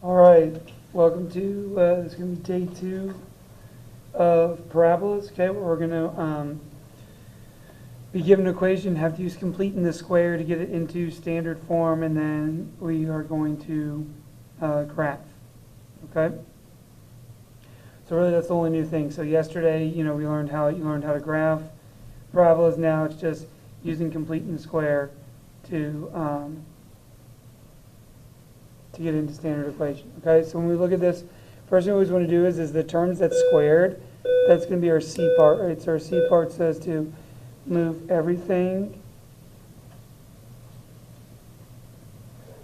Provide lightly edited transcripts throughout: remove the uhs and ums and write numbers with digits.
All right, welcome to, this is going to be day 2 of parabolas, okay, where we're going to be given an equation, have to use complete in the square to get it into standard form, and then we are going to graph, okay? So really that's the only new thing. So yesterday, we learned how to graph parabolas. Now it's just using complete in the square to get into standard equation. Okay, so when we look at this, first thing we always want to do is the terms that's squared, that's going to be our C part, right? So our C part says to move everything,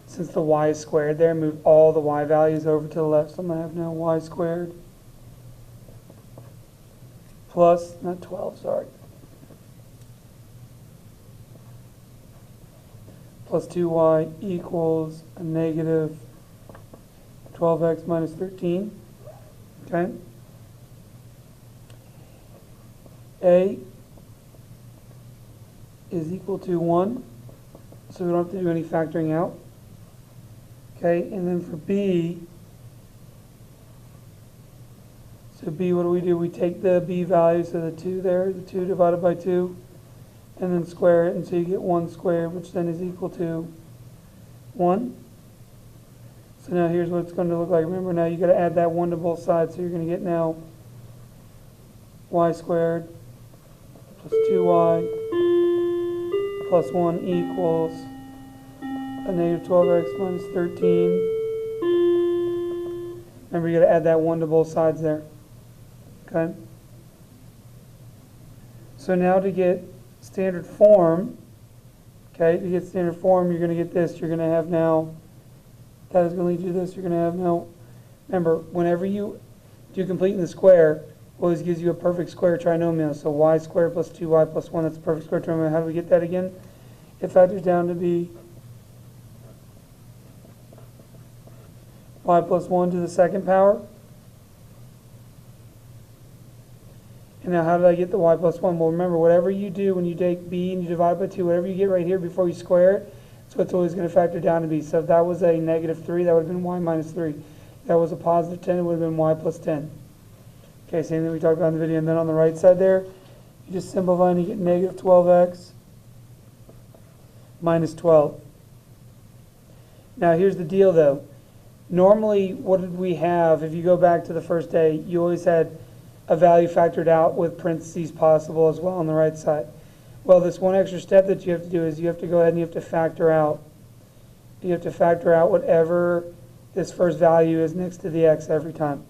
since the y is squared there, move all the y values over to the left. So I'm going to have now y squared plus, not 12, sorry, plus 2y equals a negative 12x minus 13, okay? A is equal to 1, so we don't have to do any factoring out, okay? And then for B, so B, what do? We take the B value, so the 2 there, the 2 divided by 2, and then square it, and so you get 1 squared, which then is equal to 1. So now here's what it's going to look like. Remember, now you've got to add that 1 to both sides, so you're going to get now y squared plus 2y plus 1 equals a negative 12x minus 13. Remember, you got to add that 1 to both sides there. Okay? So now to get standard form, okay, to get standard form, you're going to get this. You're going to have now, that is going to lead you to this. You're going to have now, remember, whenever you do complete in the square, it always gives you a perfect square trinomial. So y squared plus 2y plus 1, that's a perfect square trinomial. How do we get that again? It factors down to be y plus 1 to the second power. And now how did I get the y plus 1? Well, remember, whatever you do when you take b and you divide by 2, whatever you get right here before you square it, that's what's always going to factor down to b. So if that was a negative 3, that would have been y minus 3. If that was a positive 10, it would have been y plus 10. Okay, same thing we talked about in the video. And then on the right side there, you just simplify and you get negative 12x minus 12. Now here's the deal though. Normally, what did we have? If you go back to the first day, you always had a value factored out with parentheses possible as well on the right side. Well, this one extra step that you have to do is you have to go ahead and you have to factor out. You have to factor out whatever this first value is next to the x every time.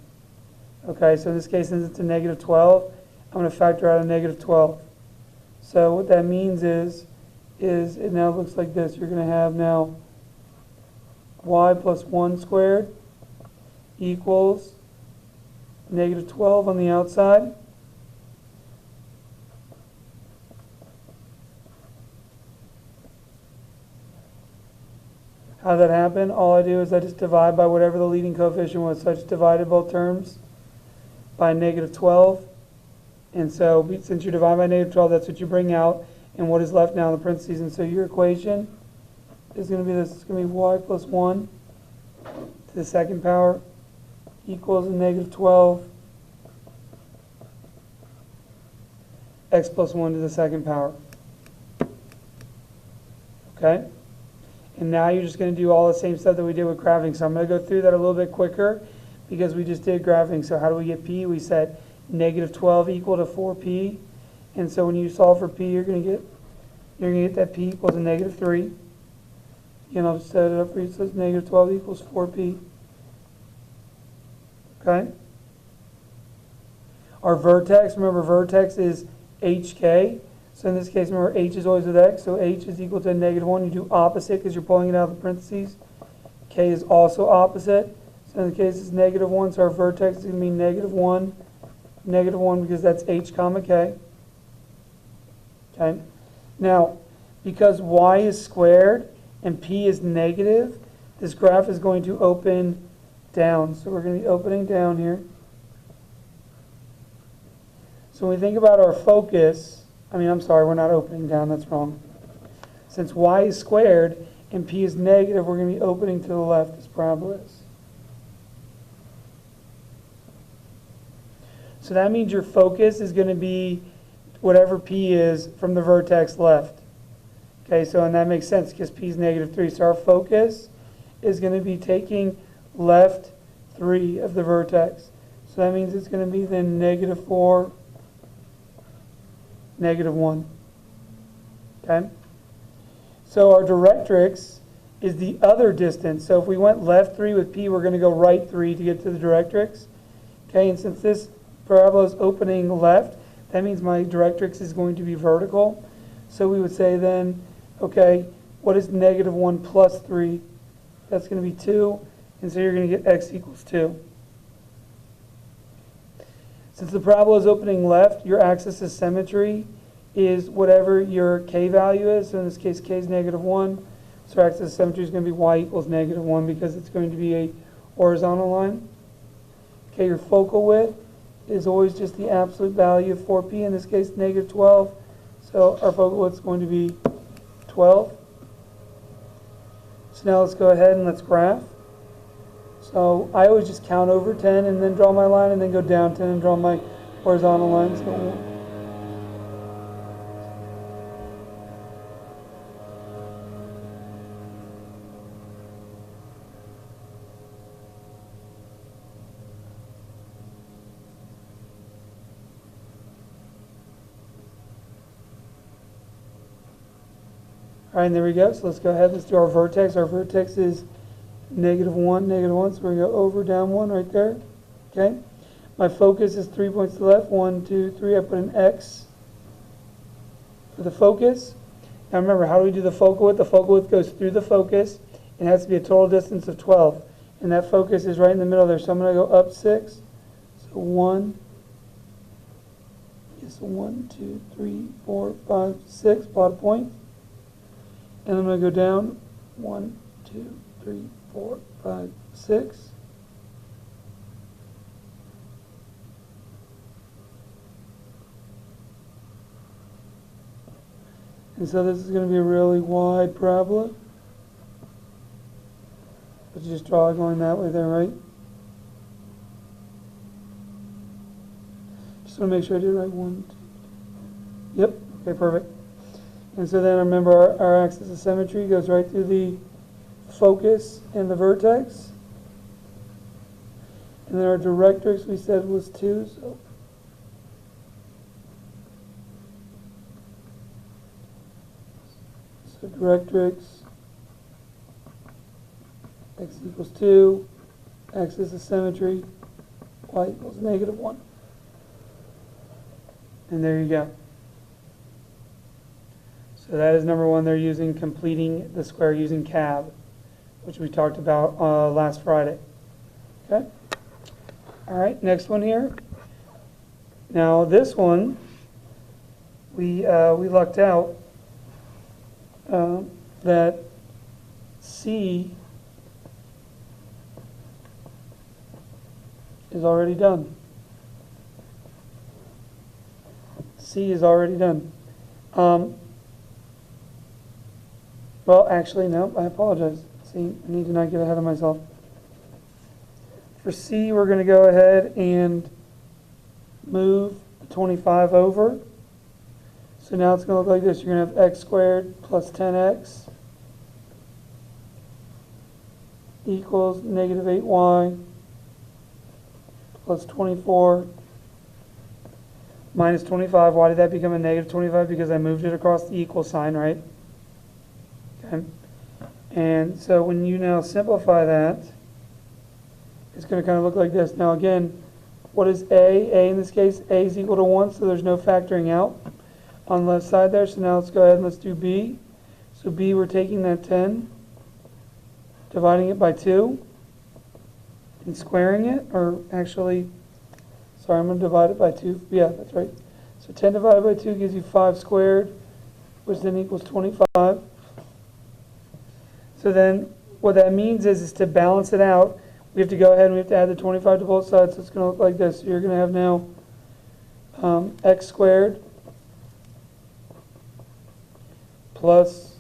Okay, so in this case, since it's a negative 12, I'm going to factor out a negative 12. So what that means is it now looks like this. You're going to have now y plus 1 squared equals negative 12 on the outside. How did that happen? All I do is I just divide by whatever the leading coefficient was. So I just divided both terms by negative 12. And so since you divide by negative 12, that's what you bring out. And what is left now in the parentheses. And so your equation is going to be this. It's going to be y plus 1 to the second power equals a negative 12 x plus 1 to the second power. Okay? And now you're just going to do all the same stuff that we did with graphing. So I'm going to go through that a little bit quicker because we just did graphing. So how do we get p? We set negative 12 equal to 4p. And so when you solve for p, you're going to get that p equals a negative 3. Again, I'll just set it up for you. It says negative 12 equals 4p. Okay? Our vertex, remember vertex is hk. So in this case, remember h is always with x. So h is equal to negative 1. You do opposite because you're pulling it out of the parentheses. K is also opposite. So in the case it's negative 1. So our vertex is going to be negative 1 because that's h comma k. Okay? Now, because y is squared and p is negative, this graph is going to open down. So we're going to be opening down here. So when we think about our focus, I'm sorry, we're not opening down, that's wrong. Since y is squared and p is negative, we're going to be opening to the left as parabola is. So that means your focus is going to be whatever P is from the vertex left. Okay, so and that makes sense because P is -3. So our focus is going to be taking left 3 of the vertex. So that means it's going to be then -4, -1. Okay? So our directrix is the other distance. So if we went left 3 with P, we're going to go right 3 to get to the directrix. Okay, and since this parabola is opening left, that means my directrix is going to be vertical. So we would say then, okay, what is -1 plus 3? That's going to be 2, and so you're going to get x equals 2. Since the parabola is opening left, your axis of symmetry is whatever your k value is. So in this case, k is -1. So our axis of symmetry is going to be y equals -1 because it's going to be a horizontal line. Okay, your focal width is always just the absolute value of 4p, in this case -12. So our focal width is going to be 12. So now let's go ahead and let's graph. So I always just count over 10 and then draw my line, and then go down 10 and draw my horizontal line. So all right, and there we go. So let's go ahead. Let's do our vertex. Our vertex is -1, -1. So we're going to go over, down 1 right there. Okay. My focus is 3 points to the left. 1, 2, 3. I put an X for the focus. Now remember, how do we do the focal width? The focal width goes through the focus. It has to be a total distance of 12. And that focus is right in the middle there. So I'm going to go up 6. So 1. Yes, 1, 2, 3, 4, 5, 6. Plot a point. And I'm going to go down 1, 2, 3, 4, 5, 6. And so this is going to be a really wide parabola. But you just draw it going that way there, right? Just want to make sure I did it right. 1, 2. Yep. Okay, perfect. And so then remember our axis of symmetry goes right through the focus and the vertex. And then our directrix we said was 2. So directrix x equals 2, axis of symmetry y equals -1. And there you go. So that is number 1. They're using completing the square using cab, which we talked about last Friday. Okay. All right. Next one here. Now this one, we lucked out that C is already done. C is already done. Well, actually, no, I apologize. See, I need to not get ahead of myself. For C, we're going to go ahead and move 25 over. So now it's going to look like this. You're going to have x squared plus 10x equals -8y plus 24 minus 25. Why did that become a -25? Because I moved it across the equal sign, right? Okay. And so when you now simplify that, it's going to kind of look like this. Now again, what is A? A in this case, A is equal to 1, so there's no factoring out on the left side there. So now let's go ahead and let's do B. So B, we're taking that 10, dividing it by 2, and squaring it, or actually, sorry, I'm going to divide it by 2. Yeah, that's right. So 10 divided by 2 gives you 5 squared, which then equals 25. So then what that means is to balance it out, we have to go ahead and we have to add the 25 to both sides. So it's going to look like this. So you're going to have now x squared plus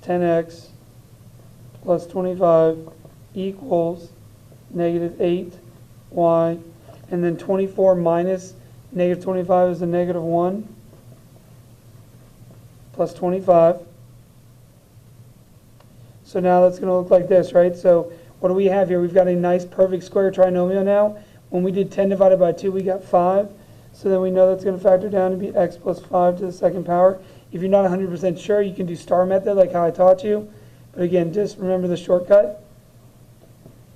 10x plus 25 equals -8y. And then 24 minus negative 25 is a negative 1 plus 25. So now that's going to look like this, right? So what do we have here? We've got a nice perfect square trinomial now. When we did 10 divided by 2, we got 5. So then we know that's going to factor down to be x plus 5 to the second power. If you're not 100% sure, you can do star method like how I taught you. But again, just remember the shortcut.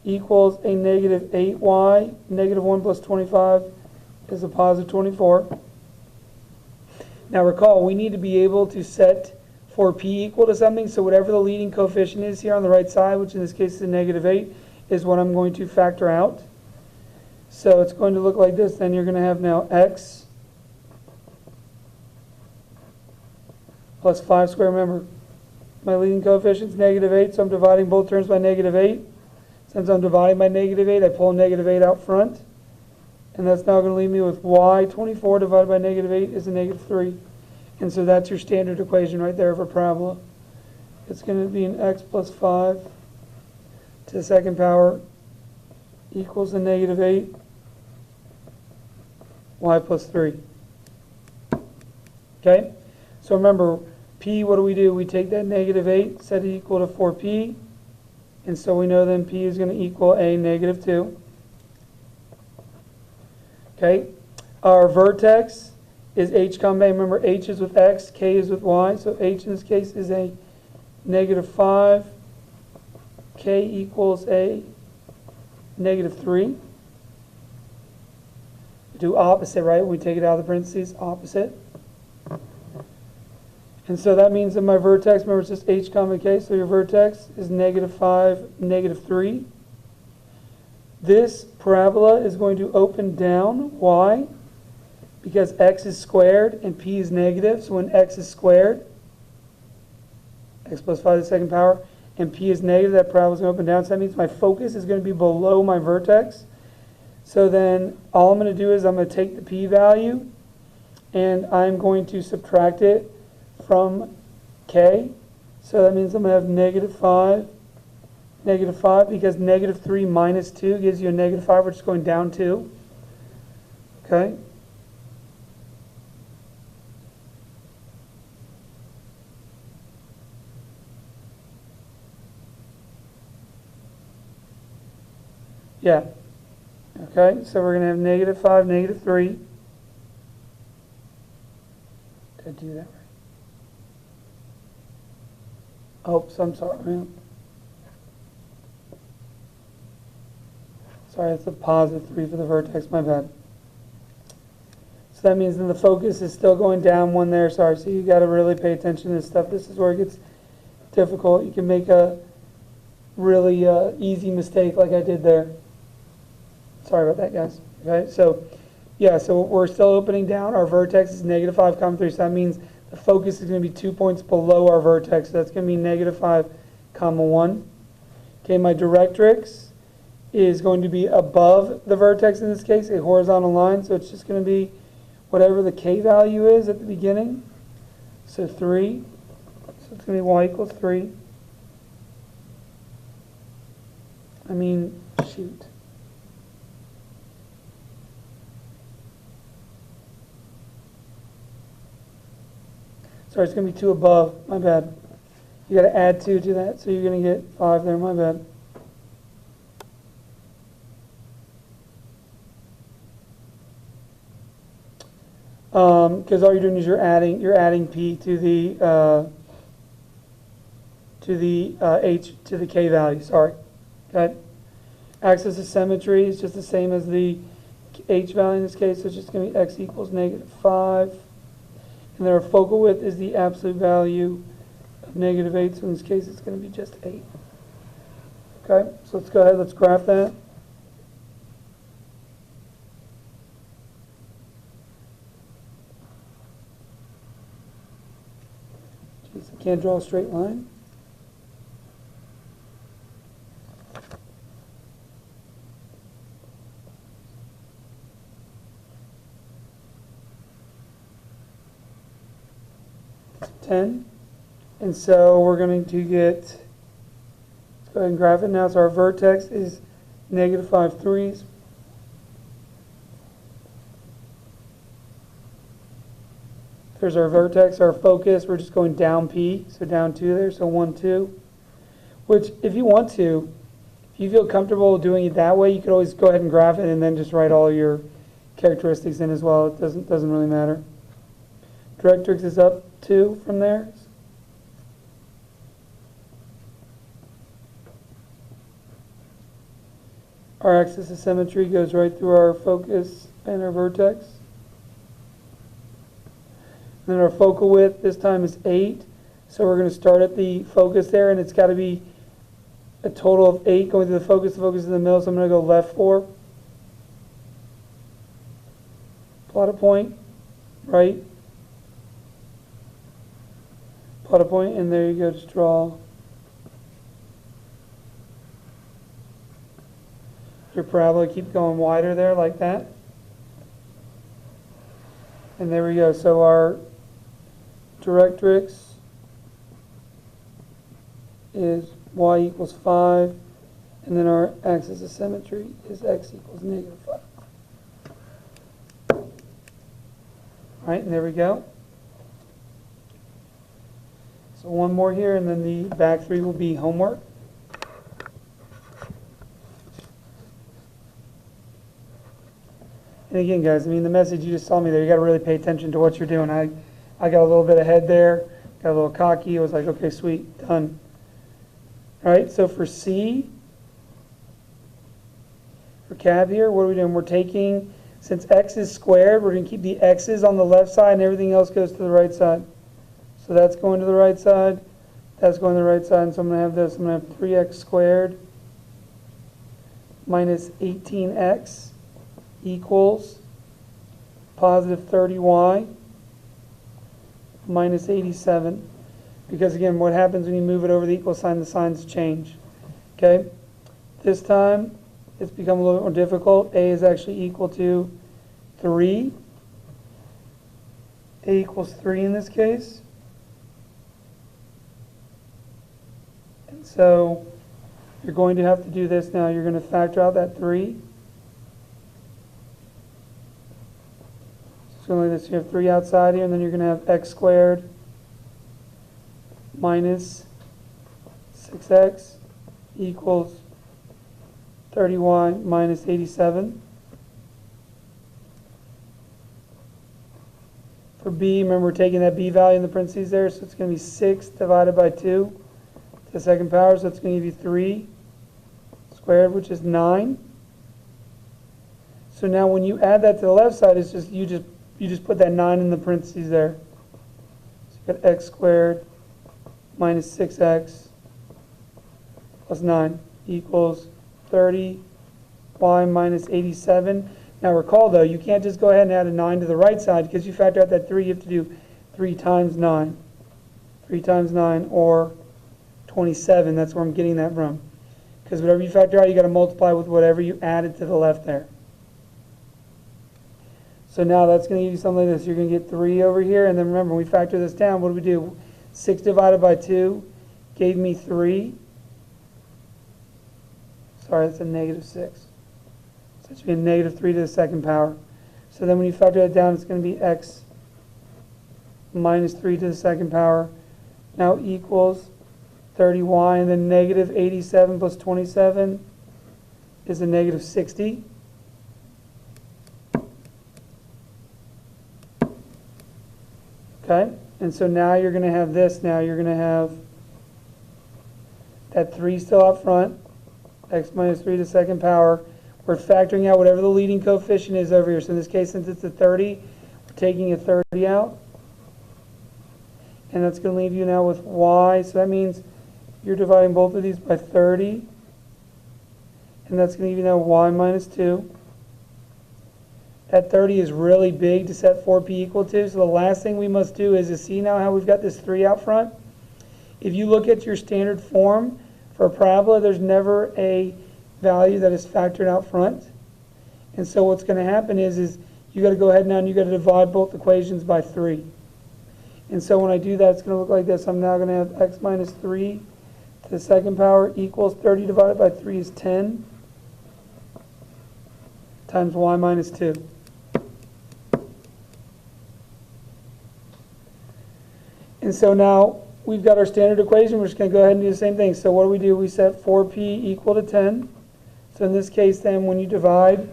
Equals a negative 8y. Negative 1 plus 25 is a positive 24. Now recall, we need to be able to set for p equal to something. So whatever the leading coefficient is here on the right side, which in this case is a negative 8, is what I'm going to factor out. So it's going to look like this. Then you're going to have now x plus 5 squared. Remember, my leading coefficient is negative 8, so I'm dividing both terms by negative 8. Since I'm dividing by negative 8, I pull negative 8 out front. And that's now going to leave me with y. 24 divided by negative 8 is a negative 3. And so that's your standard equation right there for parabola. It's going to be an x plus 5 to the second power equals a negative 8, y plus 3. Okay? So remember, p, what do? We take that negative 8, set it equal to 4p. And so we know then p is going to equal a negative 2. Okay? Our vertex is h comma a. Remember, h is with x, k is with y. So h in this case is a negative 5. K equals a negative 3. We do opposite, right? We take it out of the parentheses, opposite. And so that means that my vertex, remember it's just h comma k, so your vertex is negative 5, negative 3. This parabola is going to open down. Why? Because x is squared and p is negative. So when x is squared, x plus 5 to the second power, and p is negative, that parabola is going to open down. So that means my focus is going to be below my vertex. So then all I'm going to do is I'm going to take the p value and I'm going to subtract it from k. So that means I'm going to have negative 5, because negative 3 minus 2 gives you a negative 5, which is going down 2. Okay? Yeah. Okay, so we're going to have negative 5, negative 3. Did I do that right? Oops, I'm sorry, man. Sorry, it's a positive 3 for the vertex, my bad. So that means then the focus is still going down 1 there. Sorry, so you got to really pay attention to this stuff. This is where it gets difficult. You can make a really easy mistake like I did there. Sorry about that, guys. Okay, so yeah, so we're still opening down. Our vertex is negative 5, comma 3. So that means the focus is going to be 2 points below our vertex. So that's going to be negative 5, comma 1. Okay, my directrix is going to be above the vertex in this case, a horizontal line. So it's just going to be whatever the k value is at the beginning. So 3. So it's going to be y equals 3. Shoot. Sorry, it's going to be 2 above. My bad. You got to add 2 to that, so you're going to get 5 there. My bad. Because all you're doing is you're adding p to the h to the k value. Sorry. Okay. Axis of symmetry is just the same as the h value in this case, so it's just going to be x equals negative 5. And then our focal width is the absolute value of negative 8, so in this case it's going to be just 8. Okay, so let's go ahead, let's graph that. Jeez, I can't draw a straight line. And so we're going to get, let's go ahead and graph it now. So our vertex is negative 5 3s. There's our vertex, our focus. We're just going down P, so down 2 there, so 1, 2. Which, if you want to, if you feel comfortable doing it that way, you could always go ahead and graph it and then just write all your characteristics in as well. It doesn't really matter. Directrix is up 2 from there. Our axis of symmetry goes right through our focus and our vertex. And then our focal width this time is 8. So we're going to start at the focus there, and it's got to be a total of 8 going to the focus in the middle. So I'm going to go left 4. Plot a point, right. Plot a point, and there you go, just draw your parabola. Keep going wider there like that. And there we go. So our directrix is y equals 5, and then our axis of symmetry is x equals -5. All right, and there we go. So one more here, and then the back 3 will be homework. And again, guys, I mean, the message you just saw me there, you got to really pay attention to what you're doing. I got a little bit ahead there, got a little cocky. I was like, okay, sweet, done. All right, so for C, for cab here, what are we doing? We're taking, since x is squared, we're going to keep the x's on the left side, and everything else goes to the right side. So that's going to the right side, that's going to the right side, and so I'm going to have this. I'm going to have 3x squared minus 18x equals positive 30y minus 87. Because again, what happens when you move it over the equal sign, the signs change. Okay? This time, it's become a little bit more difficult. A is actually equal to 3. A equals 3 in this case. And so, you're going to have to do this now. You're going to factor out that 3. So like this, you have 3 outside here, and then you're going to have x squared minus 6x equals 30y minus 87. For b, remember we're taking that b value in the parentheses there, so it's going to be 6 divided by 2 to the second power, so it's going to give you 3 squared, which is 9. So now when you add that to the left side, it's just you just put that 9 in the parentheses there. So you got x squared minus 6x plus 9 equals 30y minus 87. Now recall though, you can't just go ahead and add a 9 to the right side, because you factor out that 3, you have to do 3 times 9. 3 times 9, or 27, that's where I'm getting that from. Because whatever you factor out, you got to multiply with whatever you added to the left there. So now that's going to give you something like this. You're going to get 3 over here, and then remember, when we factor this down, what do we do? 6 divided by 2 gave me 3. Sorry, that's a negative 6. So it should be a negative 3 to the second power. So then when you factor that down, it's going to be x minus 3 to the second power now equals 30y, and then negative 87 plus 27 is a negative 60. Okay, and so now you're going to have this. Now you're going to have that 3 still up front, x minus 3 to the second power. We're factoring out whatever the leading coefficient is over here. So in this case, since it's a 30, we're taking a 30 out. And that's going to leave you now with y. So that means you're dividing both of these by 30. And that's going to give you now y minus 2. That 30 is really big to set 4p equal to. So the last thing we must do is to see now how we've got this 3 out front. If you look at your standard form for a parabola, there's never a value that is factored out front. And so what's going to happen is you got to go ahead now and you got to divide both equations by 3. And so when I do that, it's going to look like this. I'm now going to have x minus 3 to the second power equals 30 divided by 3 is 10 times y minus 2. And so now we've got our standard equation. We're just going to go ahead and do the same thing. So what do? We set 4p equal to 10. So in this case, then, when you divide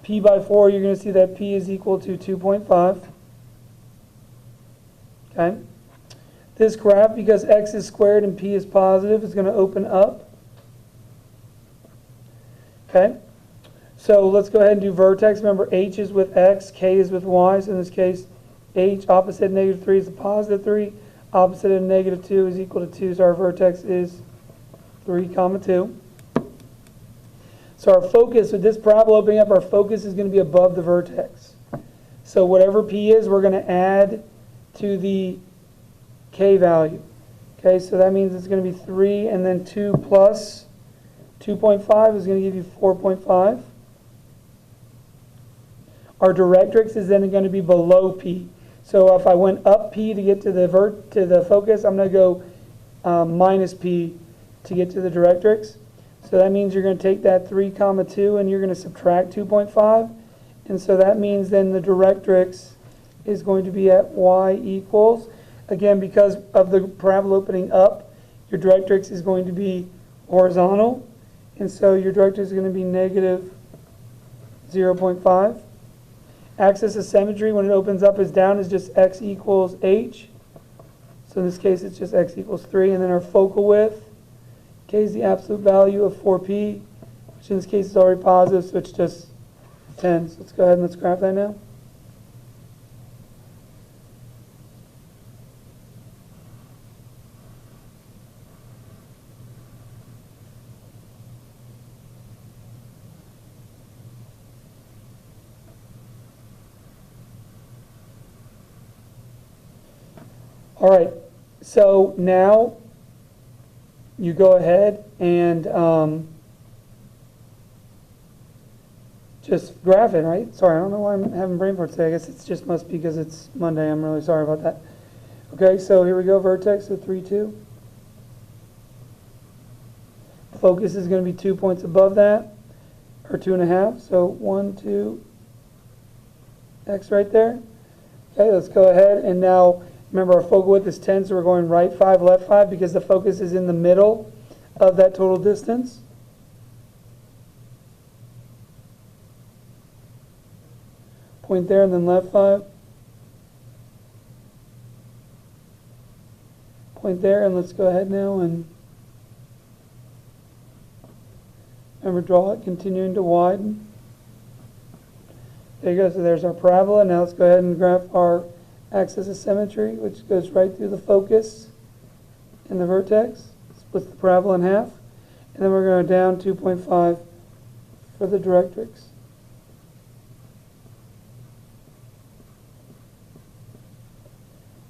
p by 4, you're going to see that p is equal to 2.5. Okay? This graph, because x is squared and p is positive, is going to open up. Okay? So let's go ahead and do vertex. Remember, h is with x, k is with y. So in this case, h opposite of negative 3 is a positive 3. Opposite of negative 2 is equal to 2. So our vertex is 3, 2. So our focus, with this parabola opening up, our focus is going to be above the vertex. So whatever p is, we're going to add to the k value. Okay, so that means it's going to be 3, and then 2 plus 2.5 is going to give you 4.5. Our directrix is then going to be below p. So if I went up p to get to the focus, I'm going to go minus p to get to the directrix. So that means you're going to take that 3, 2, and you're going to subtract 2.5. And so that means then the directrix is going to be at y equals, again, because of the parabola opening up, your directrix is going to be horizontal. And so your directrix is going to be negative 0.5. Axis of symmetry, when it opens up, is down, is just x equals h. So in this case, it's just x equals 3. And then our focal width, k is the absolute value of 4p, which in this case is already positive, so it's just 10. So let's go ahead and let's graph that now. All right, so now you go ahead and just graph it, right? Sorry, I don't know why I'm having brain fart today. I guess it just must be because it's Monday. I'm really sorry about that. Okay, so here we go, vertex, so 3, 2. Focus is going to be 2 points above that, or 2.5. So 1, 2, x right there. Okay, let's go ahead and now, remember our focal width is 10, so we're going right 5, left 5, because the focus is in the middle of that total distance. Point there and then left 5. Point there, and let's go ahead now and remember, draw it continuing to widen. There you go, so there's our parabola. Now let's go ahead and graph our axis of symmetry, which goes right through the focus and the vertex, splits the parabola in half, and then we're going to go down 2.5 for the directrix.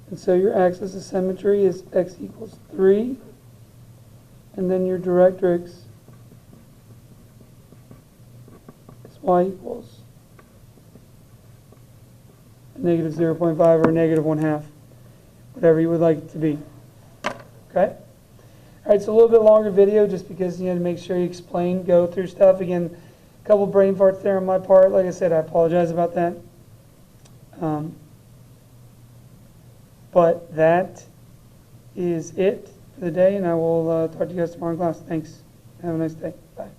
And so your axis of symmetry is x equals 3, and then your directrix is y equals negative 0.5 or negative 1/2, whatever you would like it to be. Okay? All right, so a little bit longer video just because you had to make sure you explain, go through stuff. Again, a couple brain farts there on my part. Like I said, I apologize about that. But that is it for the day, and I will talk to you guys tomorrow in class. Thanks. Have a nice day. Bye.